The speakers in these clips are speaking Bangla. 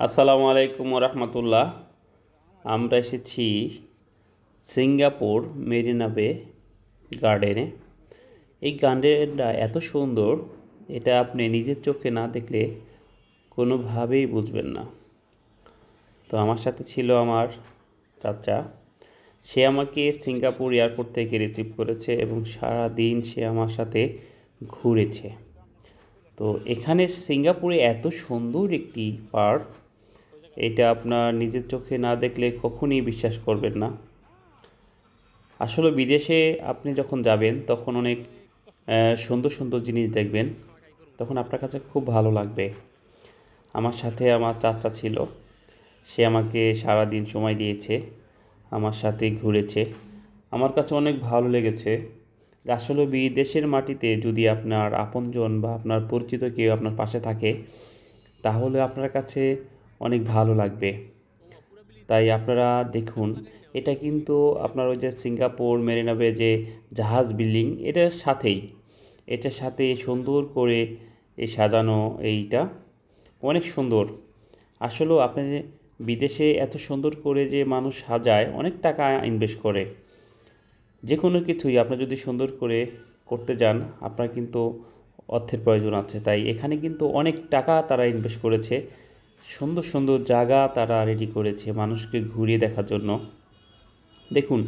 আসসালামু আলাইকুম রহমতুল্লাহ। আমরা এসেছি সিঙ্গাপুর মেরিনা বে গার্ডেনে। এই গার্ডেনটা এত সুন্দর, এটা আপনি নিজের চোখে না দেখলে কোনোভাবেই বুঝবেন না। তো আমার সাথে ছিল আমার চাচা। সে আমাকে সিঙ্গাপুর এয়ারপোর্ট থেকে রিসিভ করেছে এবং সারা দিন সে আমার সাথে ঘুরেছে। তো এখানে সিঙ্গাপুরে এত সুন্দর একটি পার্ক, এটা আপনার নিজের চোখে না দেখলে কখনই বিশ্বাস করবেন না। আসলে বিদেশে আপনি যখন যাবেন তখন অনেক সুন্দর সুন্দর জিনিস দেখবেন, তখন আপনার কাছে খুব ভালো লাগবে। আমার সাথে আমার চাচা ছিল, সে আমাকে সারা দিন সময় দিয়েছে, আমার সাথে ঘুরেছে। আমার কাছে অনেক ভালো লেগেছে যে আসলে বিদেশের মাটিতে যদি আপনার আপনজন বা আপনার পরিচিত কেউ আপনার পাশে থাকে, তাহলে আপনার কাছে অনেক ভালো লাগবে। তাই আপনারা দেখুন, এটা কিন্তু আপনার ওই যে সিঙ্গাপুর মেরিনা বে যে জাহাজ বিল্ডিং, এটার সাথে সুন্দর করে এই সাজানো। এইটা অনেক সুন্দর। আসলেও আপনি যে বিদেশে এত সুন্দর করে যে মানুষ সাজায়, অনেক টাকা ইনভেস্ট করে। যে কোনো কিছুই আপনি যদি সুন্দর করে করতে যান, আপনার কিন্তু অর্থের প্রয়োজন আছে। তাই এখানে কিন্তু অনেক টাকা তারা ইনভেস্ট করেছে, সুন্দর সুন্দর জায়গা তারা রেডি করেছে মানুষকে ঘুরিয়ে দেখার জন্য। দেখুন,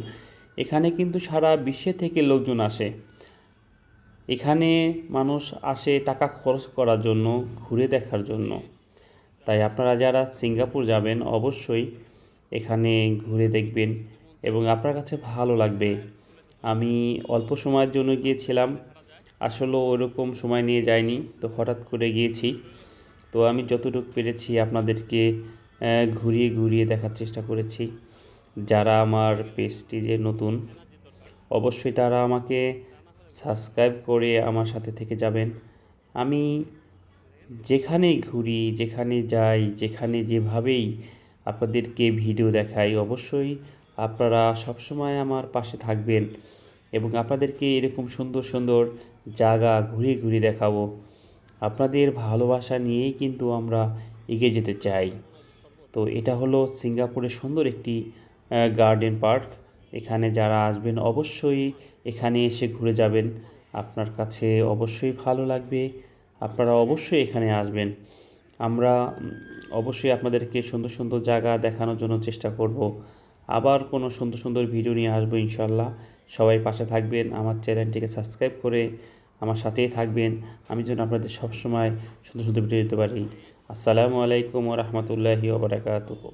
এখানে কিন্তু সারা বিশ্বে থেকে লোকজন আসে। এখানে মানুষ আসে টাকা খরচ করার জন্য, ঘুরে দেখার জন্য। তাই আপনারা যারা সিঙ্গাপুর যাবেন অবশ্যই এখানে ঘুরে দেখবেন এবং আপনার কাছে ভালো লাগবে। আমি অল্প সময়ের জন্য গিয়েছিলাম, আসলে ওরকম সময় নিয়ে যাইনি, তো হঠাৎ করে গিয়েছি। তো আমি যতটুকু পেরেছি আপনাদেরকে ঘুরিয়ে ঘুরিয়ে দেখার চেষ্টা করেছি। যারা আমার পেজটি যে নতুন, অবশ্যই তারা আমাকে সাবস্ক্রাইব করে আমার সাথে থেকে যাবেন। আমি যেখানেই ঘুরি, যেখানে যাই, যেখানে যেভাবেই আপনাদেরকে ভিডিও দেখাই, অবশ্যই আপনারা সবসময় আমার পাশে থাকবেন এবং আপনাদেরকে এরকম সুন্দর সুন্দর জায়গা ঘুরিয়ে ঘুরিয়ে দেখাবো। আপনাদের ভালোবাসা নিয়েই কিন্তু আমরা এগিয়ে যেতে চাই। তো এটা হলো সিঙ্গাপুরের সুন্দর একটি গার্ডেন পার্ক। এখানে যারা আসবেন অবশ্যই এখানে এসে ঘুরে যাবেন, আপনার কাছে অবশ্যই ভালো লাগবে। আপনারা অবশ্যই এখানে আসবেন। আমরা অবশ্যই আপনাদেরকে সুন্দর সুন্দর জায়গা দেখানোর জন্য চেষ্টা করব। আবার কোনো সুন্দর সুন্দর ভিডিও নিয়ে আসবো ইনশাল্লাহ। সবাই পাশে থাকবেন, আমার চ্যানেলটিকে সাবস্ক্রাইব করে আমার সাথেই থাকবেন, আমি যেন আপনাদের সবসময় সুন্দর সুন্দর ভিডিও দিতে পারি। আসসালামু আলাইকুম ওয়া রাহমাতুল্লাহি ওয়া বারাকাতুহু।